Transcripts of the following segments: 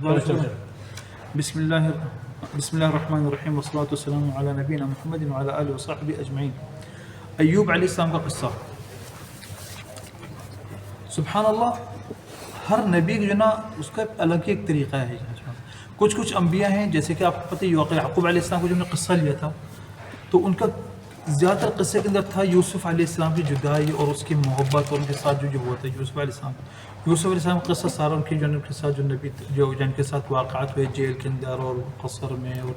بسم اللہ الرحمن الرحیم والصلاۃ والسلام علی نبینا محمد وعلی آلہ وصحبہ اجمعین۔ ایوب علیہ السلام کا قصہ، سبحان اللہ، ہر نبی جو نا اس کا الگ ہی ایک طریقہ ہے۔ کچھ انبیاء ہیں جیسے کہ آپ کو پتہ ہے یعقوب علیہ السلام کو جو ہم نے قصہ لیا تھا تو ان کا زیادہ تر قصے کے اندر تھا یوسف علیہ السلام کی جدائی اور اس کی محبت اور ان کے ساتھ جو ہوا تھا یوسف علیہ السلام کا قصہ سارا ان کے ساتھ جو نبی جو جن کے ساتھ واقعات ہوئے جیل کے اندر اور قصر میں، اور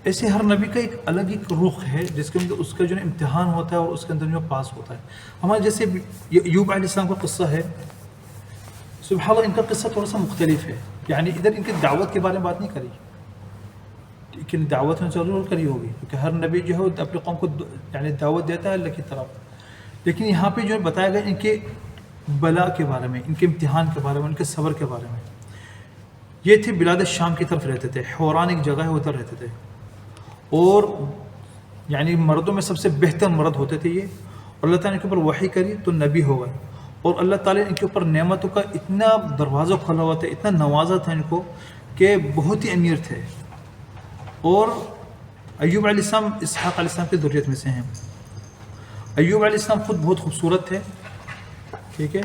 ایسے ہر نبی کا ایک الگ ایک رخ ہے جس کے اندر اس کا جو امتحان ہوتا ہے اور اس کے اندر جو پاس ہوتا ہے۔ ہمارے جیسے ایوب علیہ السلام کا قصہ ہے، سبحان اللہ ان کا قصہ تھوڑا سا مختلف ہے، یعنی ادھر ان کی دعوت کے بارے میں بات نہیں کری، لیکن دعوت میں ضرور کری ہوگی کیونکہ ہر نبی جو ہے اپنے قوم کو یعنی دعوت دیتا ہے اللہ کی طرف، لیکن یہاں پہ جو ہے بتایا گیا ان کے بلا کے بارے میں، ان کے امتحان کے بارے میں، ان کے صبر کے بارے میں۔ یہ تھے بلاد شام کی طرف رہتے تھے، حوران ایک جگہ ہے ادھر رہتے تھے، اور یعنی مردوں میں سب سے بہتر مرد ہوتے تھے یہ، اور اللہ تعالیٰ نے ان کے اوپر وحی کری تو نبی ہو گئے، اور اللہ تعالیٰ نے ان کے اوپر نعمتوں کا اتنا دروازہ کھولا ہوا تھا، اتنا نوازا تھا ان کو کہ بہت ہی امیر تھے۔ اور ایوب علیہ السلام اسحاق علیہ السلام کی ذریت میں سے ہیں۔ ایوب علیہ السلام خود بہت خوبصورت تھے، ٹھیک ہے،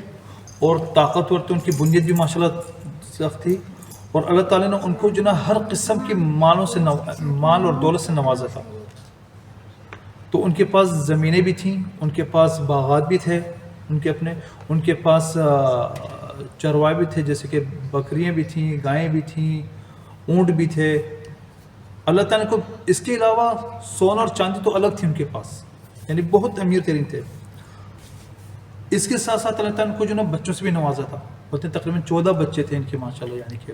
اور طاقتور تھے، ان کی بنیاد بھی ماشاءاللہ سخت تھی، اور اللہ تعالیٰ نے ان کو جو نا ہر قسم کی مال اور دولت سے نوازا تھا۔ تو ان کے پاس زمینیں بھی تھیں، ان کے پاس باغات بھی تھے، ان کے پاس چروائے بھی تھے، جیسے کہ بکریاں بھی تھیں، گائیں بھی تھیں، اونٹ بھی تھے۔ اللہ تعالیٰ کو اس کے علاوہ سونا اور چاندی تو الگ تھی ان کے پاس، یعنی بہت امیر ترین تھے۔ اس کے ساتھ ساتھ اللہ تعالیٰ کو جو نا بچوں سے بھی نوازا تھا، ہوتے تقریباً 14 بچے تھے ان کے ماشاءاللہ، یعنی کہ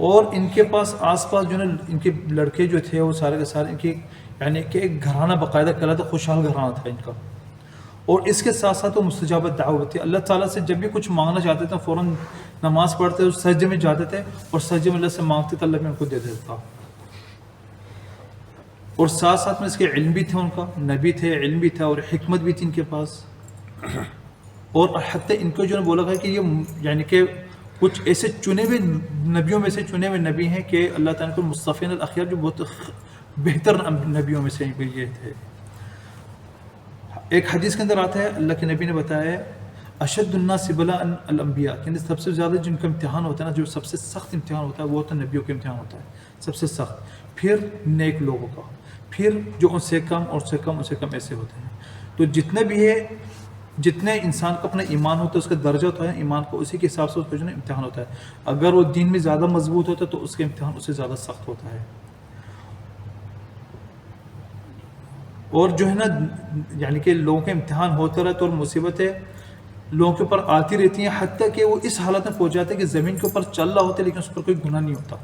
اور ان کے پاس آس پاس جو نا ان کے لڑکے جو تھے وہ سارے کے سارے ان کی یعنی کہ ایک گھرانہ باقاعدہ کہلاتا خوشحال گھرانہ تھا ان کا۔ اور اس کے ساتھ ساتھ وہ مستجابت دعوت تھی، اللہ تعالیٰ سے جب بھی کچھ مانگنا چاہتے تھے فوراً نماز پڑھتے اور سجدے میں جاتے تھے، اور سجدے میں اللہ سے مانگتے تھے، اللہ بھی ان کو دے دیتا تھا۔ اور ساتھ ساتھ میں اس کے علم بھی تھے، ان کا نبی تھے، علم بھی تھا اور حکمت بھی تھی ان کے پاس۔ اور حتیٰ ان کو جو نے بولا گیا کہ یہ یعنی کہ کچھ ایسے چنے ہوئے نبیوں میں سے چنے ہوئے نبی ہیں کہ اللہ تعالیٰ کو مصطفین الاخیار جو بہت بہتر نبیوں میں سے یہ تھے۔ ایک حدیث کے اندر آتا ہے اللہ کے نبی نے بتایا ہے اشد الناس بلاء الانبیاء، یعنی سب سے زیادہ جن کا امتحان ہوتا ہے نا، جو سب سے سخت امتحان ہوتا ہے وہ تو نبیوں کا امتحان ہوتا ہے سب سے سخت، پھر نیک لوگوں کا، پھر جو ان سے کم اور سے کم ان سے کم ایسے ہوتے ہیں۔ تو جتنے بھی ہے، جتنے انسان کا اپنا ایمان ہوتا ہے اس کا درجہ ہوتا ہے ایمان کو، اسی کے حساب سے اس کا جو ہے امتحان ہوتا ہے۔ اگر وہ دین میں زیادہ مضبوط ہوتا ہے تو اس کا امتحان اس سے زیادہ سخت ہوتا ہے۔ اور جو ہے نا یعنی کہ لوگوں کے امتحان ہوتا رہتا اور مصیبتیں لوگوں کے اوپر آتی رہتی ہیں، حتیٰ کہ وہ اس حالت میں پہنچ جاتے ہیں کہ زمین کے اوپر چل رہا ہوتا ہے لیکن اس پر کوئی گناہ نہیں ہوتا۔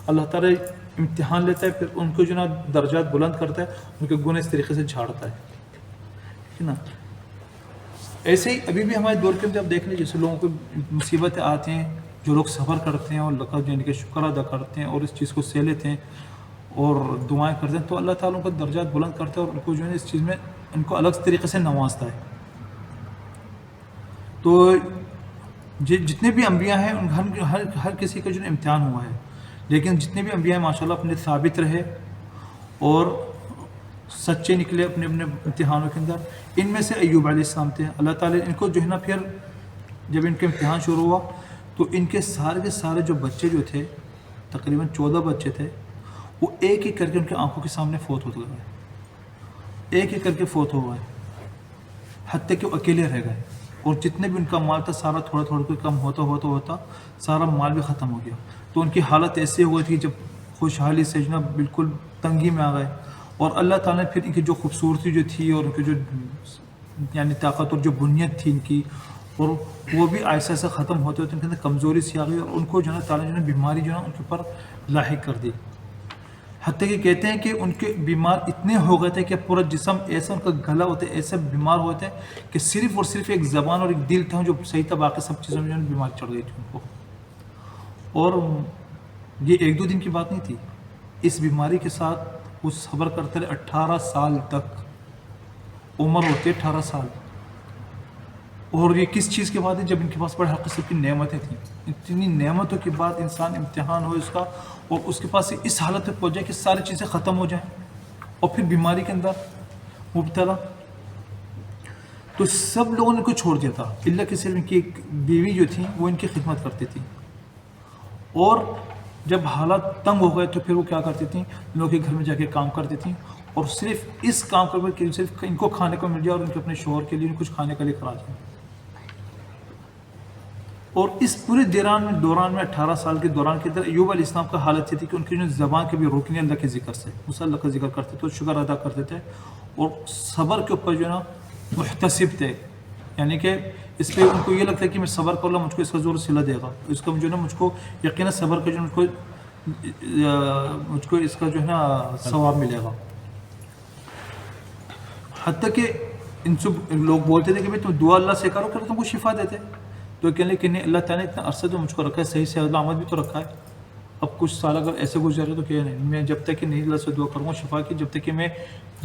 اللہ تعالیٰ امتحان لیتا ہے، پھر ان کو جو نا درجات بلند کرتا ہے، ان کے گناہ اس طریقے سے جھاڑتا ہے، ٹھیک ہے نا۔ ایسے ہی ابھی بھی ہمارے دور کے اندر آپ دیکھ لیں، جیسے لوگوں کو مصیبتیں آتی ہیں، جو لوگ صبر کرتے ہیں اور اللہ کا یعنی کہ شکر ادا کرتے ہیں اور اس چیز کو سہ لیتے ہیں اور دعائیں کرتے ہیں، تو اللہ تعالیٰ ان کو درجات بلند کرتا ہے اور ان کو جو ہے اس چیز میں ان کو الگ طریقے سے نوازتا ہے۔ تو جتنے بھی انبیاء ہیں ان ہر کسی کا جو امتحان ہوا ہے، لیکن جتنے بھی انبیاء ہیں ماشاءاللہ اپنے ثابت رہے اور سچے نکلے اپنے امتحانوں کے اندر۔ ان میں سے ایوب علیہ السلام تھے۔ اللہ تعالیٰ ان کو جو ہے نا پھر جب ان کا امتحان شروع ہوا تو ان کے سارے جو بچے جو تھے، تقریباً 14 بچے تھے، وہ ایک ایک کر کے ان کی آنکھوں کے سامنے فوت ہوتے گئے، ایک ایک کر کے فوت ہو گئے، حتیٰ کہ وہ اکیلے رہ گئے، اور جتنے بھی ان کا مال تھا سارا تھوڑا تھوڑا کم ہوتا سارا مال بھی ختم ہو گیا۔ تو ان کی حالت ایسی ہو گئی تھی جب خوشحالی سے جو نا بالکل تنگی میں آ گئے، اور اللہ تعالیٰ نے پھر ان کی جو خوبصورتی جو تھی اور ان کی جو یعنی طاقت اور جو بنیاد تھی ان کی، اور وہ بھی ایسا ایسا ختم ہوتے ہوتے ان کے اندر کمزوری سی آ گئی، اور ان کو جو ہے تعالیٰ جو ہے بیماری جو ہے ان کے اوپر لاحق کر دی۔ حتیٰ کہ کہتے ہیں کہ ان کے بیمار اتنے ہو گئے تھے کہ پورا جسم ایسا ان کا گلا ہوتا ہے، ایسا بیمار ہوتے ہیں کہ صرف اور صرف ایک زبان اور ایک دل تھا جو صحیح تھا، باقی سب چیزوں میں جو ہے بیماری چڑھ گئی تھی ان کو۔ اور یہ 1-2 دن کی بات نہیں تھی، اس بیماری کے ساتھ وہ صبر کرتے رہے 18 سال تک، عمر ہوتی ہے 18 سال، اور یہ کس چیز کے بعد ہے؟ جب ان کے پاس بڑے قسم کی نعمتیں تھیں. اتنی نعمتوں کے بعد انسان امتحان ہو اس کا اور اس کے پاس اس حالت تک پہنچ جائے کہ ساری چیزیں ختم ہو جائیں اور پھر بیماری کے اندر مبتلا. تو سب لوگوں نے ان کو چھوڑ دیا تھا اللہ کہ صرف ان کی ایک بیوی جو تھی وہ ان کی خدمت کرتی تھی. اور جب حالات تنگ ہو گئے تو پھر وہ کیا کرتی تھیں؟ لوگوں کے گھر میں جا کے کام کرتی تھیں اور صرف اس کام کر کے صرف ان کو کھانے کو مل جائے اور ان کے اپنے شوہر کے لیے کچھ کھانے کے لیے کرا جائے. اور اس پورے دوران میں 18 سال کے دوران کے اندر ایوب علیہ السلام کا حالت یہ تھی کہ ان کی جو زبان کبھی روکنی اللہ کے ذکر سے، اس اللہ کا ذکر کرتے تھے، شکر ادا کرتے تھے اور صبر کے اوپر جو ہے نا محتسب تھے. یعنی کہ اس پہ ان کو یہ لگتا ہے کہ میں صبر کر لوں، مجھ کو اس کا ضرور صلہ دے گا، اس کا جو ہے نا مجھ کو یقینا صبر کا جو مجھ کو اس کا جو ہے نا ثواب ملے گا. حتیٰ کہ ان سب لوگ بولتے تھے کہ بھائی تم دعا اللہ سے کرو کہ تم کو شفا دیتے. تو کہنے کہ نہیں، اللہ تعالیٰ نے اتنا عرصہ تو مجھ کو رکھا ہے، صحیح سے علامت بھی تو رکھا ہے. اب کچھ سال اگر ایسے گزر رہے تو کہ نہیں، میں جب تک کہ نہیں اللہ سے دعا کروں گا شفا کی، جب تک کہ میں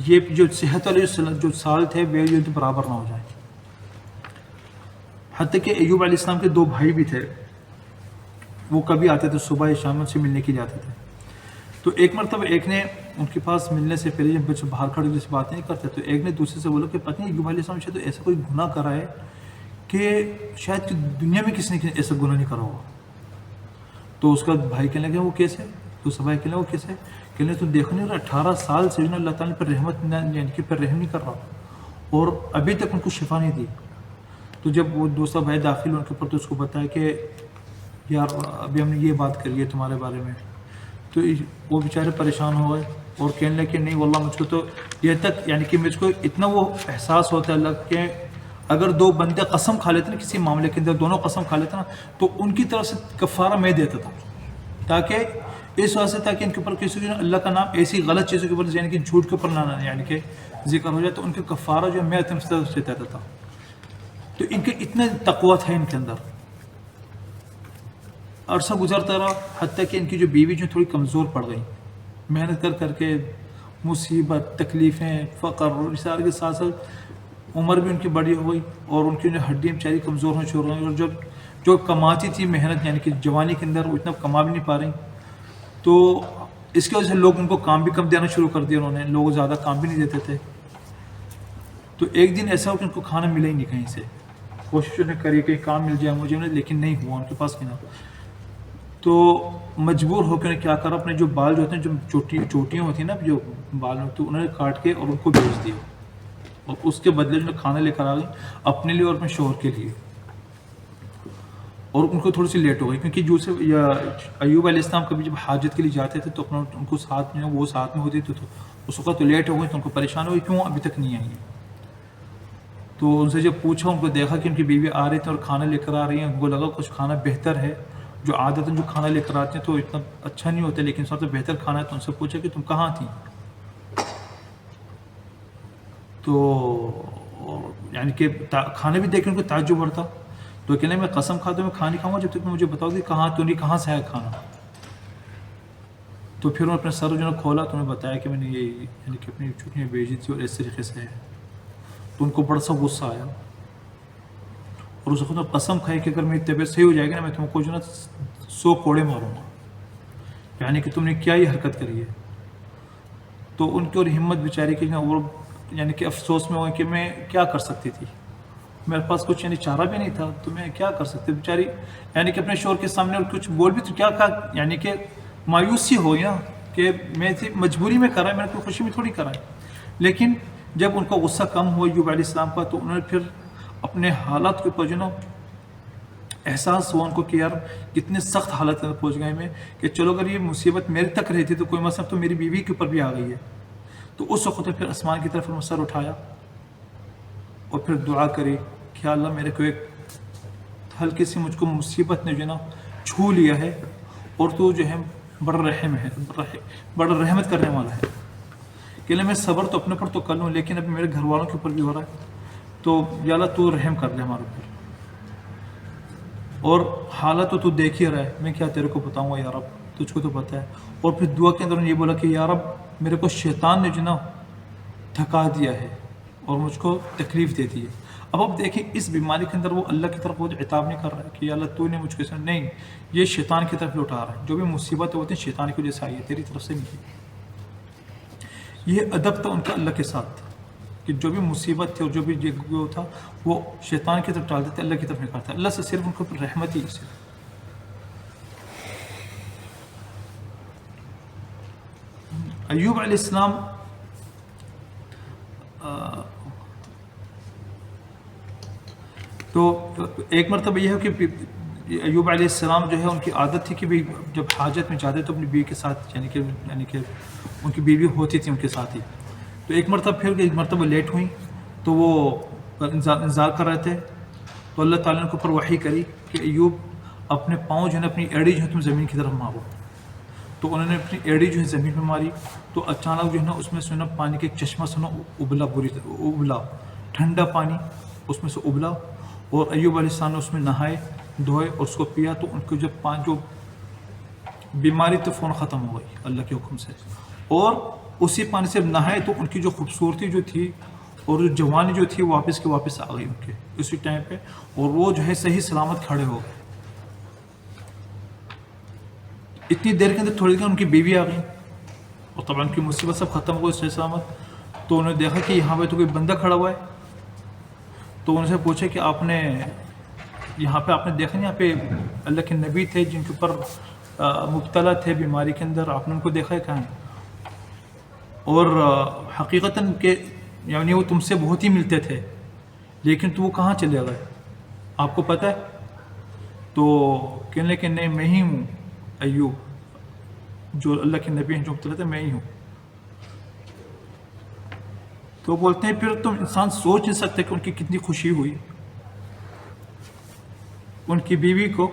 یہ جو صحت والے جو سال تھے وہ جو برابر نہ ہو جائیں. حتیٰ کہ ایوب علیہ السلام کے 2 بھائی بھی تھے، وہ کبھی آتے تھے صبح یا شام سے ملنے کے لیے آتے تھے. تو ایک مرتبہ ایک نے ان کے پاس ملنے سے پہلے جب بچے باہر کھڑے جیسے باتیں نہیں کرتے تو ایک نے دوسرے سے بولا کہ پتہ نہیں ایوب علیہ السلام شاید ایسا کوئی گناہ کرا ہے کہ شاید کہ دنیا میں کسی نے ایسا گناہ نہیں کرا ہوگا. تو اس کا بھائی کہنے لگا وہ کیسے؟ دوسرا بھائی کہنے لگا وہ کیسے؟ کہنے تو دیکھو نہیں 18 سال سے اللہ تعالیٰ پر رحمت یعنی کہ پر رحم نہیں کر رہا اور ابھی تک ان کو شفا نہیں دی. تو جب وہ دوسرا بھائی داخل ان کے اوپر تو اس کو بتایا کہ یار ابھی ہم نے یہ بات کری ہے تمہارے بارے میں. تو وہ بیچارے پریشان ہو گئے اور کہنے لگے کہ نہیں واللہ مجھ کو تو یہ تک یعنی کہ مجھ کو اتنا وہ احساس ہوتا ہے اللہ کہ اگر 2 بندے قسم کھا لیتے نا کسی معاملے کے اندر، دونوں قسم کھا لیتے نا تو ان کی طرف سے کفارہ میں دیتا تھا، تاکہ اس واسطے تاکہ ان کے اوپر کسی اللہ کا نام ایسی غلط چیزوں کے اوپر یعنی کہ جھوٹ کے اوپر نہ یعنی کہ ذکر ہو جائے تو ان کے کفارہ جو ہے میں طرف سے دیتا تھا. تو ان کے اتنا تقویٰ تھا ان کے اندر. عرصہ گزرتا رہا حتیٰ کہ ان کی جو بیوی جو تھوڑی کمزور پڑ گئی، محنت کر کے مصیبت، تکلیفیں، فقر اور اشارے کے ساتھ ساتھ عمر بھی ان کی بڑی ہو گئی اور ان کی جو ہڈیاں بیچاری کمزور ہونا شروع ہو گئی. اور جو کماتی تھی محنت یعنی کہ جوانی کے اندر وہ اتنا کما بھی نہیں پا رہی. تو اس کی وجہ سے لوگ ان کو کام بھی کم دینا شروع کر دیا، انہوں نے لوگ زیادہ کام بھی نہیں دیتے تھے. تو ایک دن ایسا ہو کہ ان کو کھانا ملا ہی نہیں کہیں سے. کوشش انہیں کری کہ کام مل جائے مجھے، لیکن نہیں ہوا ان کے پاس کہنا. تو مجبور ہو کے انہیں کیا کرا، اپنے جو بال جو ہوتے ہیں جو چوٹیاں ہوتی ہیں نا جو بال ہوتے ہیں انہوں نے کاٹ کے اور ان کو بھیج دیا اور اس کے بدلے جو کھانا لے کر آ گئی اپنے لیے اور اپنے شوہر کے لیے. اور ان کو تھوڑی سی لیٹ ہو گئی کیونکہ جو سے ایوب علیہ السلام کبھی جب حاجت کے لیے جاتے تھے تو اپنا ان کو ساتھ میں وہ ساتھ میں ہوتی تھی تو اس وقت تو لیٹ ہو گئی تو ان کو پریشان ہوئی کیوں ابھی تک نہیں آئی ہیں. تو ان سے جب پوچھا ان کو دیکھا کہ ان کی بیوی آ رہی تھی اور کھانا لے کر آ رہی ہیں، ان کو لگا کچھ کھانا بہتر ہے، جو عادتاً جو کھانا لے کر آتے ہیں تو اتنا اچھا نہیں ہوتا لیکن سب سے بہتر کھانا ہے. تو ان سے پوچھا کہ تم کہاں تھیں؟ تو یعنی کہ کھانے بھی دیکھ کے ان کو تعجب بڑھتا. تو کہنے میں قسم کھاتا ہوں میں کھانا نہیں کھاؤں گا جب تک مجھے بتاؤ گی کہاں سے آیا کھانا. تو پھر انہوں نے اپنے سر جو کھولا تو انہیں بتایا کہ میں نے یہ یعنی کہ اپنی چھٹیاں بھیجی تھی اور اس طریقے سے ہے. تو ان کو بڑا سا غصہ آیا اور اس وقت میں قسم کھائی کہ اگر میری طبیعت صحیح ہو جائے گی نا میں تم کو جو نا 100 کوڑے ماروں گا، یعنی کہ تم نے کیا یہ حرکت کری ہے. تو ان کی اور ہمت بیچاری کی اور یعنی کہ افسوس میں ہوا کہ میں کیا کر سکتی تھی، میرے پاس کچھ یعنی چارہ بھی نہیں تھا تو میں کیا کر سکتی بیچاری. یعنی کہ اپنے شوہر کے سامنے اور کچھ بول بھی تو کیا یعنی کہ مایوسی ہوئی نا کہ میں تھی مجبوری میں کرا ہے، میں نے کوئی خوشی میں تھوڑی کرا ہے. لیکن جب ان کا غصہ کم ہوا ایوب علیہ السلام کا تو انہوں نے پھر اپنے حالات کے اوپر جو نا احساس ہوا ان کو کہ یار کتنے سخت حالت میں پہنچ گئے میں کہ چلو اگر یہ مصیبت میرے تک رہتی تو کوئی مسئلہ تو میری بیوی کے اوپر بھی آ گئی ہے. تو اس وقت پھر آسمان کی طرف سر اٹھایا اور پھر دعا کری کہ اللہ میرے کو ایک ہلکی سی مجھ کو مصیبت نے جو نا چھو لیا ہے اور تو جو ہے بڑا رحم ہے، بڑا رحمت کرنے والا ہے. کہ میں صبر تو اپنے پر تو کر لوں لیکن اب میرے گھر والوں کے اوپر بھی ہو رہا ہے تو یا اللہ تو رحم کر دے ہمارے اوپر. اور حالت تو دیکھ ہی رہا ہے، میں کیا تیرے کو بتاؤں گا یا رب، تجھ کو تو پتہ ہے. اور پھر دعا کے اندر انہوں نے یہ بولا کہ یا رب میرے کو شیطان نے جو نا تھکا دیا ہے اور مجھ کو تکلیف دے دی ہے، اب آپ دیکھیں اس بیماری کے اندر وہ اللہ کی طرف وہ عتاب نہیں کر رہا ہے کہ یا اللہ تو نے مجھ کو سے نہیں، یہ شیطان کی طرف لوٹا رہا ہے. جو بھی مصیبت ہوتی ہیں شیطان کی وجہ سے آئی ہے، تیری طرف سے نہیں ہے. یہ ادب تھا ان کا اللہ کے ساتھ کہ جو بھی مصیبت تھی اور جو بھی جو تھا وہ شیطان کی طرف ڈال دیتے، اللہ کی طرف نہیں کرتا. اللہ سے صرف ان کو رحمت ہی صرف. ایوب علیہ السلام تو ایک مرتبہ یہ ہے کہ ایوب علیہ السلام جو ہے ان کی عادت تھی کہ بھی جب حاجت میں جاتے تو اپنی بیوی کے ساتھ یعنی کہ ان کی بیوی ہوتی تھی ان کے ساتھ ہی. تو ایک مرتبہ لیٹ ہوئی تو وہ انتظار کر رہے تھے. تو اللہ تعالیٰ نے ان کے اوپر وحی کری کہ ایوب اپنے پاؤں جو ہے اپنی ایڑی جو ہے تم زمین کی طرف مارو. تو انہوں نے اپنی ایڑی جو ہے زمین پہ ماری تو اچانک جو ہے نا اس میں سے نا پانی کے ایک چشمہ سے نا ابلا ٹھنڈا پانی اس میں سے ابلا. اور ایوب علیہ السلام نے اس میں نہائے دھوئے اور اس کو پیا تو ان کو جب جو بیماری تو فوراً ختم ہو گئی اللہ کے حکم سے. اور اسی پانی سے نہائے تو ان کی جو خوبصورتی جو تھی اور جو جوانی جو تھی واپس کے واپس آ گئی ان کے اسی ٹائم پہ. اور وہ جو ہے صحیح سلامت کھڑے ہو گئے. اتنی دیر کے اندر تھوڑی دیر ان کی بیوی آ گئی اور طبعا ان کی مصیبت سب ختم ہو گئی صحیح سلامت. تو انہوں نے دیکھا کہ یہاں پہ تو کوئی بندہ کھڑا ہوا ہے. تو ان سے پوچھے کہ آپ نے یہاں پہ آپ نے دیکھا نہیں یہاں پہ اللہ کے نبی تھے جن کے اوپر مبتلا تھے بیماری کے اندر، آپ نے ان کو دیکھا ہے کہاں؟ اور حقیقتاً کہ یعنی وہ تم سے بہت ہی ملتے تھے لیکن تو وہ کہاں چلے گئے آپ کو پتہ ہے؟ تو کہنے لگے کہ نہیں میں ہی ہوں ایوب جو اللہ کے نبی ہیں جو مبتلا تھے میں ہی ہوں. تو بولتے ہیں پھر تم انسان سوچ نہیں سکتے کہ ان کی کتنی خوشی ہوئی ان کی بیوی کو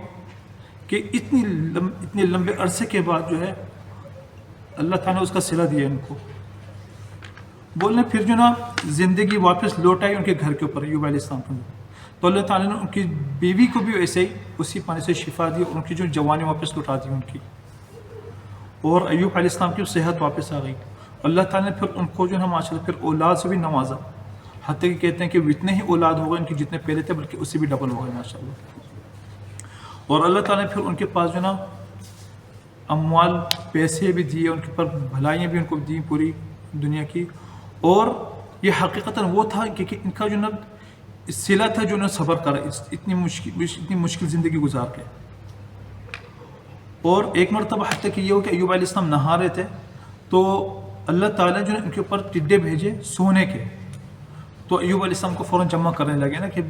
کہ اتنے لمبے عرصے کے بعد جو ہے اللہ تعالیٰ نے اس کا صلہ دیا ان کو. بولنے پھر جو نا زندگی واپس لوٹ آئی ان کے گھر کے اوپر ایوب علیہ السلام کو. تو اللہ تعالیٰ نے ان کی بیوی کو بھی ایسے ہی اسی پانی سے شفا دی اور ان کی جو جوانی واپس لوٹا دی ان کی. اور ایوب علیہ السلام کی صحت واپس آ گئی. اللہ تعالیٰ نے پھر ان کو جو ہے ماشاء اللہ پھر اولاد سے بھی نوازا. حتیٰ کہ کہتے ہیں کہ اتنے ہی اولاد ہو گئے ان کی جتنے پہلے تھے بلکہ اس سے بھی ڈبل ہو گئے ماشاء اللہ. اور اللہ تعالیٰ نے پھر ان کے پاس جو نا اموال پیسے بھی دیے، ان کے اوپر بھلائیاں بھی ان کو دی پوری دنیا کی. اور یہ حقیقتاً وہ تھا کہ ان کا جو نا صلہ تھا جو انہوں نے صبر کرا اتنی مشکل زندگی گزار کے. اور ایک مرتبہ حتیٰ کہ یہ ہو کہ ایوب علیہ السلام نہا رہے تھے تو اللہ تعالیٰ جو ان کے اوپر ٹڈے بھیجے سونے کے. تو ایوب علیہ السلام کو فوراً جمع کرنے لگے نا کہ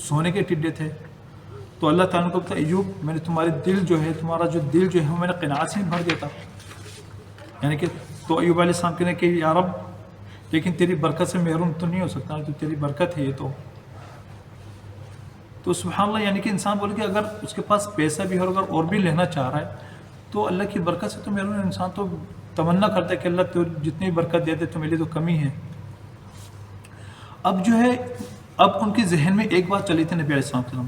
سونے کے ٹڈے تھے. تو اللہ تعالیٰ کو بتا ایوب میں نے تمہارے دل جو ہے تمہارا جو دل جو ہے میں نے قناعت سے بھر دیتا یعنی کہ. تو ایوب علیہ السلام کہنے کہ یا رب لیکن تیری برکت سے محروم تو نہیں ہو سکتا، تو تیری برکت ہے یہ تو سبحان اللہ. یعنی کہ انسان بولے کہ اگر اس کے پاس پیسہ بھی ہو اگر اور بھی لینا چاہ رہا ہے تو اللہ کی برکت سے تو محروم. انسان تو تمنا کرتا ہے کہ اللہ تو جتنی برکت دیتے تو میرے لیے تو کمی ہے. اب جو ہے اب ان کے ذہن میں ایک بات چلی تھی نبی علیہ السلام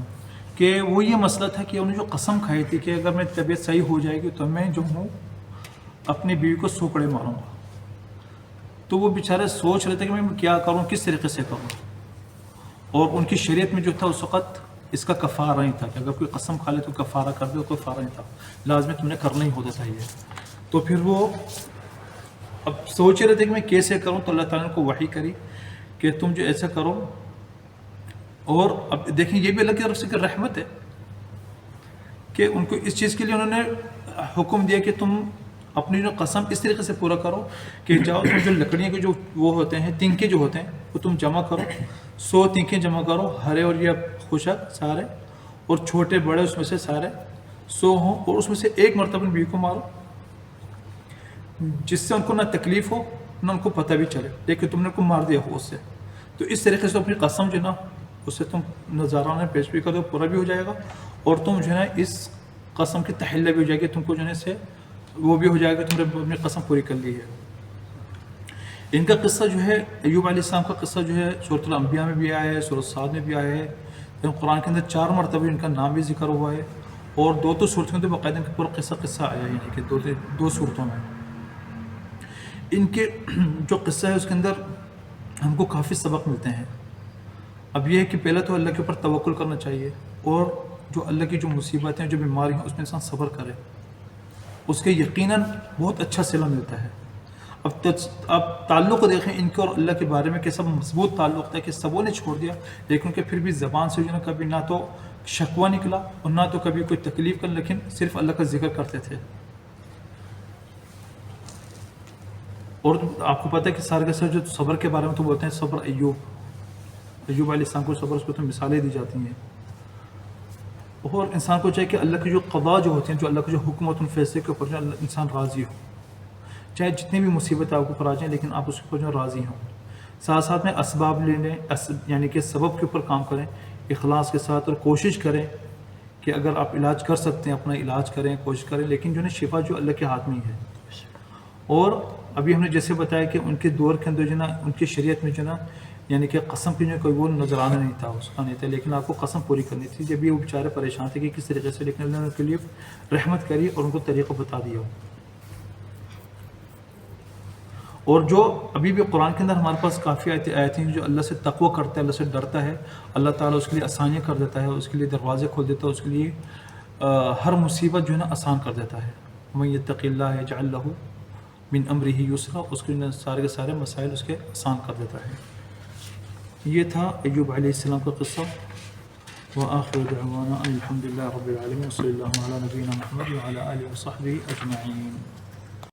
کہ وہ یہ مسئلہ تھا کہ انہوں نے جو قسم کھائی تھی کہ اگر میری طبیعت صحیح ہو جائے گی تو میں جو ہوں اپنی بیوی کو سوکڑے ماروں گا. تو وہ بیچارے سوچ رہے تھے کہ میں کیا کروں کس طریقے سے کروں. اور ان کی شریعت میں جو تھا اس وقت اس کا کفارہ نہیں تھا کہ اگر کوئی قسم کھا لے تو کفارہ کر دے، کوئی کفارہ نہیں تھا، لازمی تم نے کرنا ہی ہوتا تھا یہ. تو پھر وہ اب سوچ رہے تھے کہ میں کیسے کروں. تو اللہ تعالیٰ نے کو وحی کری کہ تم جو ایسا کرو. اور اب دیکھیں یہ بھی اللہ کی طرف سے رحمت ہے کہ ان کو اس چیز کے لیے انہوں نے حکم دیا کہ تم اپنی جو قسم اس طریقے سے پورا کرو کہ جاؤ تم جو لکڑیاں کے جو وہ ہوتے ہیں تنکے جو ہوتے ہیں وہ تم جمع کرو، 100 تنکے جمع کرو ہرے اور یا خشک سارے، اور چھوٹے بڑے اس میں سے سارے 100 ہوں، اور اس میں سے ایک مرتبہ بیوی کو مارو جس سے ان کو نہ تکلیف ہو نہ ان کو پتہ بھی چلے لیکن تم نے کو مار دیا ہو اس سے. تو اس طریقے سے اپنی قسم جو نا اس سے تم نظارہ نے پیش بھی کر دو، پورا بھی ہو جائے گا اور تم جو ہے نا اس قسم کی تحلیہ بھی ہو جائے گی، تم کو جو ہے سے وہ بھی ہو جائے گا تم نے اپنی قسم پوری کر لی ہے. ان کا قصہ جو ہے ایوب علیہ السلام کا قصہ جو ہے سورۃ الانبیاء میں بھی آیا ہے، سورۃ صاد میں بھی آیا ہے. قرآن کے اندر 4 مرتبہ ان کا نام بھی ذکر ہوا ہے اور 2 صورتوں کے اندر باقاعدہ ان کا پورا قصہ آیا ہے، یعنی کہ 2 صورتوں میں. ان کے جو قصہ ہے اس کے اندر ہم کو کافی سبق ملتے ہیں. اب یہ ہے کہ پہلے تو اللہ کے اوپر توکل کرنا چاہیے، اور جو اللہ کی جو مصیبتیں جو بیماری ہیں اس میں انسان صبر کرے، اس کے یقیناً بہت اچھا صلہ ملتا ہے۔ اب تعلق دیکھیں ان کے اور اللہ کے بارے میں کیسا مضبوط تعلق تھا کہ سبوں نے چھوڑ دیا، لیکن کہ پھر بھی زبان سے جو ہے کبھی نہ تو شکوہ نکلا اور نہ تو کبھی کوئی تکلیف کر، لیکن صرف اللہ کا ذکر کرتے تھے۔ اور آپ کو پتہ ہے کہ سارے کے سارے جو صبر کے بارے میں تو بولتے ہیں صبر ایوب علیہ السلام کو صبر، اس کو تو مثالیں دی جاتی ہیں۔ اور انسان کو چاہیے کہ اللہ کی جو قضا جو ہوتے ہیں، جو اللہ کے جو حکم ہوتے ہیں، فیصلے کے اوپر جو انسان راضی ہو، چاہے جتنی بھی مصیبت آپ کو پر آ جائیں لیکن آپ اس کے اوپر جو راضی ہوں۔ ساتھ ساتھ میں اسباب لے لیں، یعنی کہ سبب کے اوپر کام کریں اخلاص کے ساتھ، اور کوشش کریں کہ اگر آپ علاج کر سکتے ہیں اپنا علاج کریں، کوشش کریں، لیکن جو ہے شفا جو اللہ کے ہاتھ میں ہی ہے۔ اور ابھی ہم نے جیسے بتایا کہ ان کے دور کے اندر جو نا ان کی شریعت میں جو نا یعنی کہ قسم کی جو کوئی وہ نظرانہ نہیں تھا، اس کا نہیں تھا، لیکن آپ کو قسم پوری کرنی تھی۔ جب یہ وہ بیچارے پریشان تھے کہ کس طریقے سے، لیکن اللہ نے ان کے لیے رحمت کری اور ان کو طریقہ بتا دیا۔ اور جو ابھی بھی قرآن کے اندر ہمارے پاس کافی آیتیں ہیں جو اللہ سے تقوی کرتا ہے، اللہ سے ڈرتا ہے، اللہ تعالیٰ اس کے لیے آسانیاں کر دیتا ہے، اس کے لیے دروازے کھول دیتا ہے، اس کے لیے ہر مصیبت جو ہے نا آسان کر دیتا ہے۔ من یتق اللہ یجعل لہ من امرہ یسرا، اس کے سارے کے سارے مسائل اس کے آسان کر دیتا ہے۔ یہ تھا ایوب علیہ السلام کا قصہ۔ وآخر دعوانا الحمد للہ رب العالمین، صلی اللہ علی نبینا محمد وعلی آلہ وصحبہ اجمعین۔